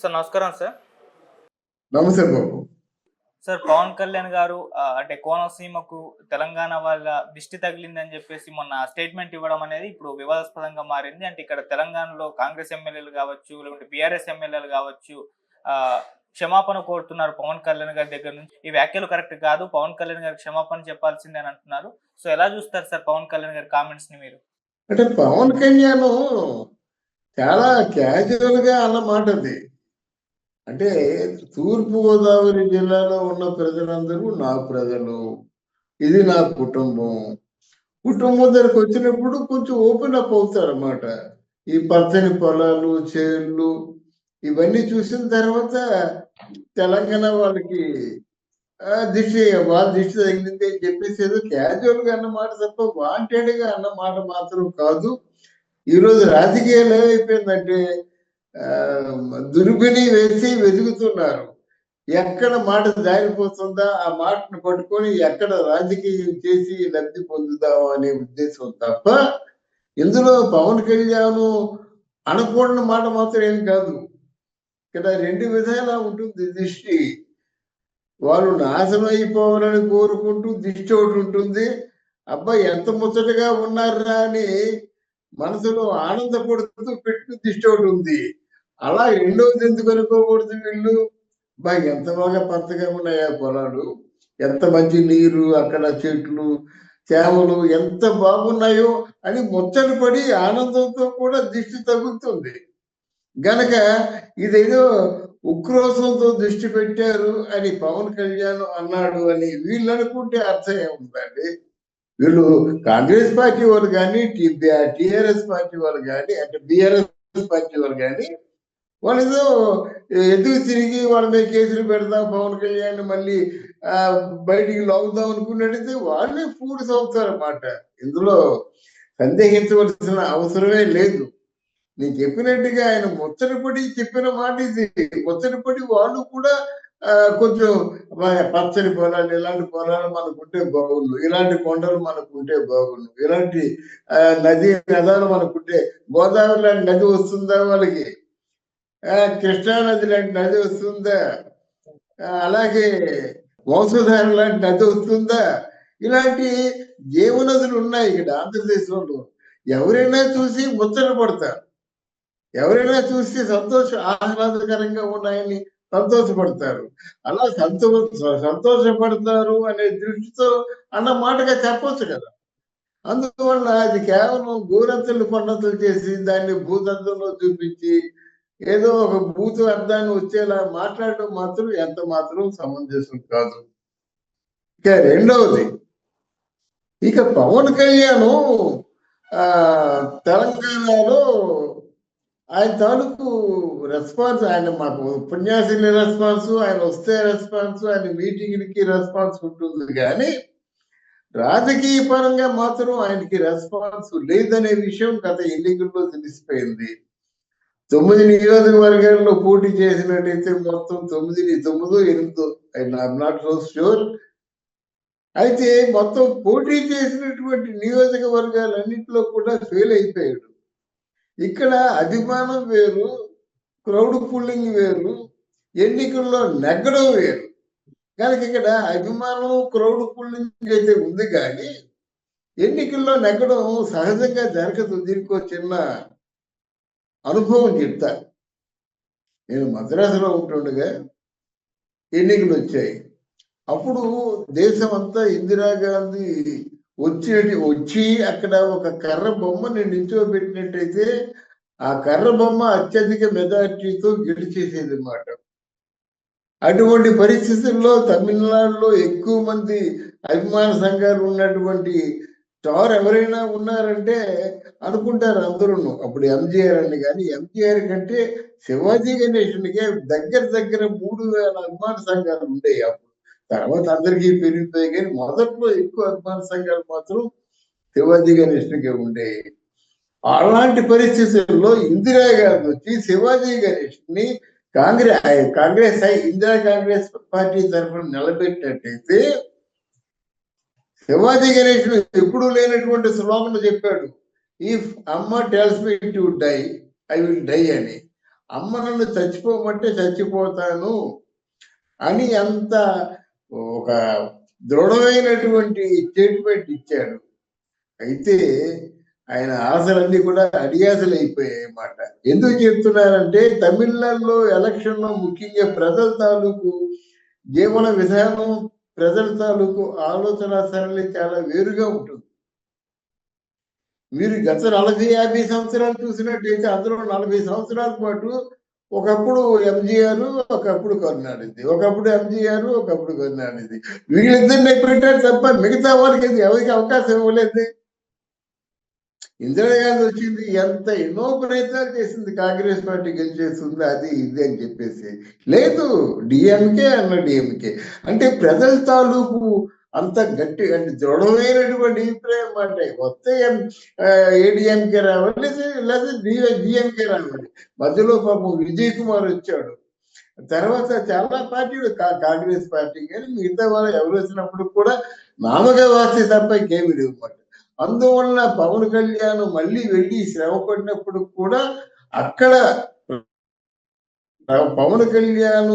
Sir నమస్కారం sir. నమస్తే బాబు. Sir Pawan Kalyan గారు అంటే కోనసీమకు తెలంగాణ వాళ్ళ దిష్టి తగిలిందని చెప్పేసి మొన్న స్టేట్మెంట్ ఇవ్వడం అనేది ఇప్పుడు వివాదాస్పదంగా మారింది. అంటే ఇక్కడ తెలంగాణలో కాంగ్రెస్ ఎమ్మెల్యేలు గావచ్చు, లేకుంటే బీఆర్ఎస్ ఎమ్మెల్యేలు గావచ్చు క్షమాపణ కోరుతున్నారు పవన్ కళ్యాణ్ గారి దగ్గర నుంచి. ఈ వ్యాఖ్యలు కరెక్ట్ కాదు. పవన్ కళ్యాణ్ గారికి క్షమాపణ చెప్పాల్సిందే అని అంటున్నారు. సో ఎలా చూస్తారు సార్ పవన్ కళ్యాణ్ గారి కామెంట్స్‌ని మీరు? అంటే పవన్ కళ్యాణ్ చాలా క్యాజువల్‌గా అన్న మాటది. అంటే తూర్పు గోదావరి జిల్లాలో ఉన్న ప్రజలందరూ నా ప్రజలు. ఇది నా కుటుంబం. కుటుంబం దగ్గరికి వచ్చినప్పుడు కొంచెం ఓపెన్ అప్ అవుతారన్నమాట. ఈ పచ్చని పొలాలు, చేన్లు ఇవన్నీ చూసిన తర్వాత తెలంగాణ వాళ్ళకి వాళ్ళ దిష్టి తగిలింది అని చెప్పేసి ఏదో క్యాజువల్‌గా అన్న మాట తప్ప వాంటెడ్‌గా అన్న మాట మాత్రం కాదు. ఈరోజు రాజకీయాలు ఏమైపోయిందంటే దుర్బిని వేసి వెతుకుతున్నారు. ఎక్కడ మాట జారిపోతుందా ఆ మాటను పట్టుకొని ఎక్కడ రాజకీయం చేసి లబ్ధి పొందుదాం అనే ఉద్దేశం తప్ప ఇందులో పవన్ కళ్యాణ్ అనకూడని మాట మాత్రం ఏం కాదు. ఇక్కడ 2 విధాలా ఉంటుంది దిష్టి. వాళ్ళు నాశనం అయిపోవాలని కోరుకుంటూ దిష్టి ఒకటి ఉంటుంది. అబ్బాయి ఎంత ముచ్చటగా ఉన్నారా అని మనసులో ఆనందపడుతూ పెట్టిన దిష్టి ఒకటి ఉంది. అలా రెండోది ఎందుకు అనుకోకూడదు వీళ్ళు? ఎంత బాగా పచ్చగా ఉన్నాయా పొలాలు, ఎంత మంచి నీరు, అక్కడ చెట్లు, చేమలు ఎంత బాగున్నాయో అని ముచ్చట పడి ఆనందంతో కూడా దిష్టి తగులుతుంది. గనక ఇదేదో ఉక్రోషంతో దృష్టి పెట్టారు అని పవన్ కళ్యాణ్ అన్నాడు అని వీళ్ళు అనుకుంటే అర్థం ఏముందండి? వీళ్ళు కాంగ్రెస్ పార్టీ వాళ్ళు కానీ టిఆర్ఎస్ పార్టీ వాళ్ళు కానీ అంటే బిఆర్ఎస్ పార్టీ వాళ్ళు కానీ వాళ్ళు ఏదో ఎందుకు తిరిగి వాళ్ళ మీద కేసులు పెడదాం పవన్ కళ్యాణ్ మళ్ళీ బయటికి లాగుదాం అనుకున్నట్టయితే వాళ్ళే ఫూడ్స్ అవుతారన్నమాట. ఇందులో సందేహించవలసిన అవసరమే లేదు. నేను చెప్పినట్టుగా ఆయన ముచ్చటపడి చెప్పిన మాట ఇది. ముచ్చటపడి వాళ్ళు కూడా కొంచెం పచ్చని పొలాలు, ఇలాంటి పొలాలు మనకుంటే బాగుండు, ఇలాంటి కొండలు మనకుంటే బాగుండు, ఇలాంటి నది నదాలు మనకుంటే గోదావరి లాంటి నది వస్తుందా వాళ్ళకి, కృష్ణా నది లాంటి నది వస్తుందా, అలాగే వంశధార లాంటి నది వస్తుందా, ఇలాంటి జీవనదులు ఉన్నాయి ఇక్కడ ఆంధ్రదేశంలో. ఎవరైనా చూసి ముచ్చట పడతారు, ఎవరైనా చూసి ఆహ్లాదకరంగా ఉన్నాయని సంతోషపడతారు. అలా సంతోషపడతారు అనే దృష్టితో అన్న మాటగా చెప్పొచ్చు కదా. అందువల్ల అది కేవలం గోరంతలు కొండంతలు చేసి దాన్ని భూతంలో చూపించి ఏదో ఒక భూత అర్థాన్ని వచ్చేలా మాట్లాడటం మాత్రం ఎంత మాత్రం సమంజసం కాదు. ఇక రెండవది, ఇక పవన్ కళ్యాణ్ తెలంగాణలో ఆయన తాలూకు రెస్పాన్స్, ఆయన మాకు ఉపన్యాసాల రెస్పాన్స్, ఆయన వస్తే రెస్పాన్స్, ఆయన మీటింగ్లకి రెస్పాన్స్ ఉంటుంది కానీ రాజకీయ పరంగా మాత్రం ఆయనకి రెస్పాన్స్ లేదనే విషయం గత ఎన్నికల్లో తెలిసిపోయింది. 9 నియోజకవర్గాల్లో పోటీ చేసినట్టయితే మొత్తం 9, 8 నాట్ సో ష్యూర్. అయితే మొత్తం పోటీ చేసినటువంటి నియోజకవర్గాలన్నింటిలో కూడా ఫెయిల్ అయిపోయాడు. ఇక్కడ అభిమానం వేరు, క్రౌడ్ పుల్లింగ్ వేరు, ఎన్నికల్లో నెగ్గడం వేరు. కనుక ఇక్కడ అభిమానం క్రౌడ్ పుల్లింగ్ అయితే ఉంది కానీ ఎన్నికల్లో నెగ్గడం సహజంగా జరగదు. దీనికో చిన్న అనుభవం చెప్తా. నేను మద్రాసులో ఉంటుండగా ఎన్నికలు వచ్చాయి. అప్పుడు దేశం అంతా ఇందిరాగాంధీ వచ్చి అక్కడ ఒక కర్ర బొమ్మని నిల్చోబెట్టినట్టయితే ఆ కర్ర బొమ్మ అత్యధిక మెజార్టీతో గెలిచేసేది అన్నమాట. అటువంటి పరిస్థితుల్లో తమిళనాడులో ఎక్కువ మంది అభిమాన సంఘాలు ఉన్నటువంటి స్టార్ ఎవరైనా ఉన్నారంటే అనుకుంటారు అందరూ అప్పుడు ఎంజీఆర్ అని. కానీ ఎంజీఆర్ కంటే శివాజీ గణేశునికే దగ్గర 3000 అభిమాన సంఘాలు ఉండేవి అప్పుడు. తర్వాత అందరికీ పెరిగిపోయి కానీ మొదట్లో ఎక్కువ అభిమాన సంఘాలు మాత్రం శివాజీ గణేశునికే ఉండేవి. అలాంటి పరిస్థితుల్లో ఇందిరాగాంధీ వచ్చి శివాజీ గణేష్ని కాంగ్రెస్ ఇందిరా కాంగ్రెస్ పార్టీ తరఫున నిలబెట్టినట్టయితే శివాజీ గణేష్ ఎప్పుడూ లేనటువంటి స్లోగన్ చెప్పాడు, ఇఫ్ అమ్మ tells me to die I will die అని. అమ్మ నన్ను చచ్చిపోమంటే చచ్చిపోతాను అని అంత ఒక దృఢమైనటువంటి స్టేట్మెంట్ ఇచ్చాడు. అయితే ఆయన ఆశలన్నీ కూడా అడియాసలు అయిపోయాయి అన్నమాట. ఎందుకు చెప్తున్నారంటే తమిళనాడులో ఎలక్షన్ లో ముఖ్యంగా ప్రజల తాలూకు జీవన విధానం, ప్రజల తాలూకు ఆలోచన సరళి చాలా వేరుగా ఉంటుంది. మీరు గత 40-50 సంవత్సరాలు చూసినట్టయితే అందులో 40 సంవత్సరాల పాటు ఒకప్పుడు ఎంజీఆర్, ఒకప్పుడు కరుణానిధి, ఒకప్పుడు ఎంజీఆర్, ఒకప్పుడు కరుణానిధి, వీళ్ళిద్దరిని పెట్టారు తప్ప మిగతా వాళ్ళకి ఎవరికి అవకాశం ఇవ్వలేదు. ఇందిరాగాంధీ వచ్చింది, ఎన్నో ప్రయత్నాలు చేసింది, కాంగ్రెస్ పార్టీ గెలిచేస్తుంది అది ఇది అని చెప్పేసి. లేదు, డిఎంకే అన్న డిఎంకే అంటే ప్రజల తాలూకు అంత గట్టి అంటే దృఢమైనటువంటి అభిప్రాయం మాట. వస్తే ఏడిఎంకే రావాలి, లేదా డిఎంకే రావాలి. మధ్యలో పాపం విజయ్ కుమార్ వచ్చాడు. తర్వాత చాలా పార్టీలు కాంగ్రెస్ పార్టీ కానీ మిగతా వాళ్ళు ఎవరు వచ్చినప్పుడు కూడా నామకే వాస్తే తప్ప ఇంకేమి లేవు మాట. అందువల్ల పవన్ కళ్యాణ్ మళ్ళీ వెళ్ళి శ్రమ పడినప్పుడు కూడా అక్కడ పవన్ కళ్యాణ్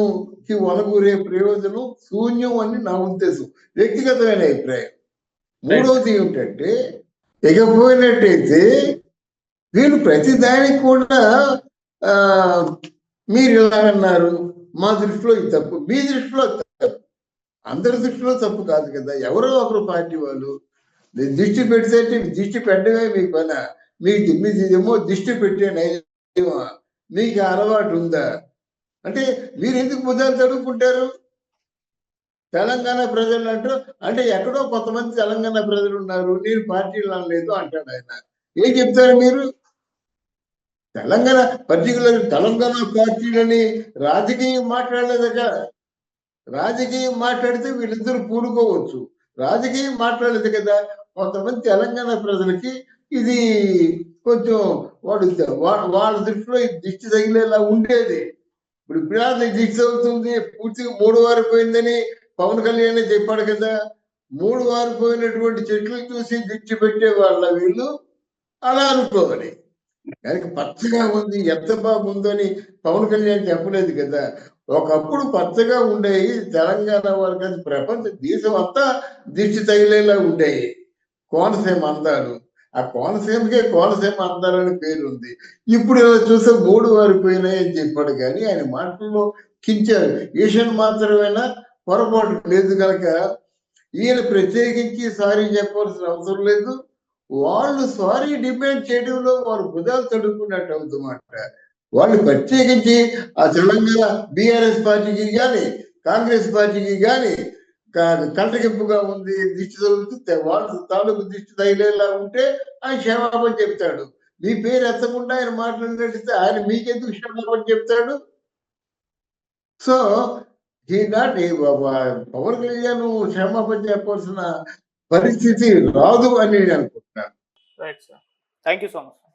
కి వనగూరే ప్రయోజనం శూన్యం అని నా ఉద్దేశం, వ్యక్తిగతమైన అభిప్రాయం. మూడవది ఏమిటంటే ఇకపోయినట్టయితే వీళ్ళు ప్రతి దానికి కూడా మీరు ఇలా అన్నారు, మా దృష్టిలో ఇది తప్పు, మీ దృష్టిలో తప్పు, అందరి దృష్టిలో తప్పు కాదు కదా. ఎవరో ఒకరు పార్టీ వాళ్ళు దిష్టి పెడితే దిష్టి పెట్టడమే మీ పని. మీదేమో దిష్టి పెట్టే నైజమా, మీకు అలవాటు ఉందా అంటే మీరు ఎందుకు భుజాలు తడుపుకుంటారు? తెలంగాణ ప్రజలు అంటూ అంటే ఎక్కడో కొంతమంది తెలంగాణ ప్రజలు ఉన్నారు, నేను పార్టీలు అనలేదు అంటాడు ఆయన. ఏం చెప్తారు మీరు? తెలంగాణ పర్టికులర్ తెలంగాణ పార్టీలని రాజకీయం మాట్లాడలేదక. రాజకీయం మాట్లాడితే వీళ్ళిద్దరు కూడుకోవచ్చు, రాజకీయం మాట్లాడలేదు కదా. కొంతమంది తెలంగాణ ప్రజలకి ఇది కొంచెం వాళ్ళ దృష్టిలో దిష్టి తగిలేలా ఉండేది. ఇప్పుడు దిష్టి అవుతుంది, పూర్తిగా 3 వారు పోయిందని పవన్ కళ్యాణ్ చెప్పాడు కదా. 3 వారు పోయినటువంటి చెట్లు చూసి దిష్టి పెట్టే వాళ్ళ వీళ్ళు అలా అనుకోవాలి. కనుక పచ్చగా ఉంది, ఎంత బాగుందని పవన్ కళ్యాణ్ చెప్పలేదు కదా. ఒకప్పుడు పచ్చగా ఉండేవి తెలంగాణ వాళ్ళకి, ప్రపంచ దేశం అంతా దిష్టి తగిలేలా ఉండేవి కోనసీమ అందాలు. ఆ కోనసీమకే కోనసీమ అందాలని పేరు ఉంది. ఇప్పుడు చూస్తే 3 వారు పోయినాయి అని చెప్పాడు కానీ ఆయన మాటల్లో కించారు ఈషన్ మాత్రమేనా పొరపాటు లేదు కనుక ఈయన ప్రత్యేకించి సారీ చెప్పవలసిన అవసరం లేదు. వాళ్ళు సారీ డిమాండ్ చేయడంలో వారు భుజాలు తడుపుకున్నట్టు అవుతుందన్నమాట. వాళ్ళు ప్రత్యేకించి ఆ తెలంగాణ బీఆర్ఎస్ పార్టీకి కానీ కాంగ్రెస్ పార్టీకి కానీ కంటగింపుగా ఉంది, దిష్టి తగులుతూ వాళ్ళ తాలూకు దిష్టి తగిలేలా ఉంటే ఆయన క్షమాపణ చెప్తాడు. మీ పేరు ఎత్తకుండా ఆయన మాట్లాడినట్టు ఆయన మీకెందుకు క్షమాపణ చెప్తాడు? సో పవన్ కళ్యాణ్ క్షమాపణ చెప్పాల్సిన పరిస్థితి రాదు అని నేను అనుకుంటున్నాను. Right sir, thank you so much.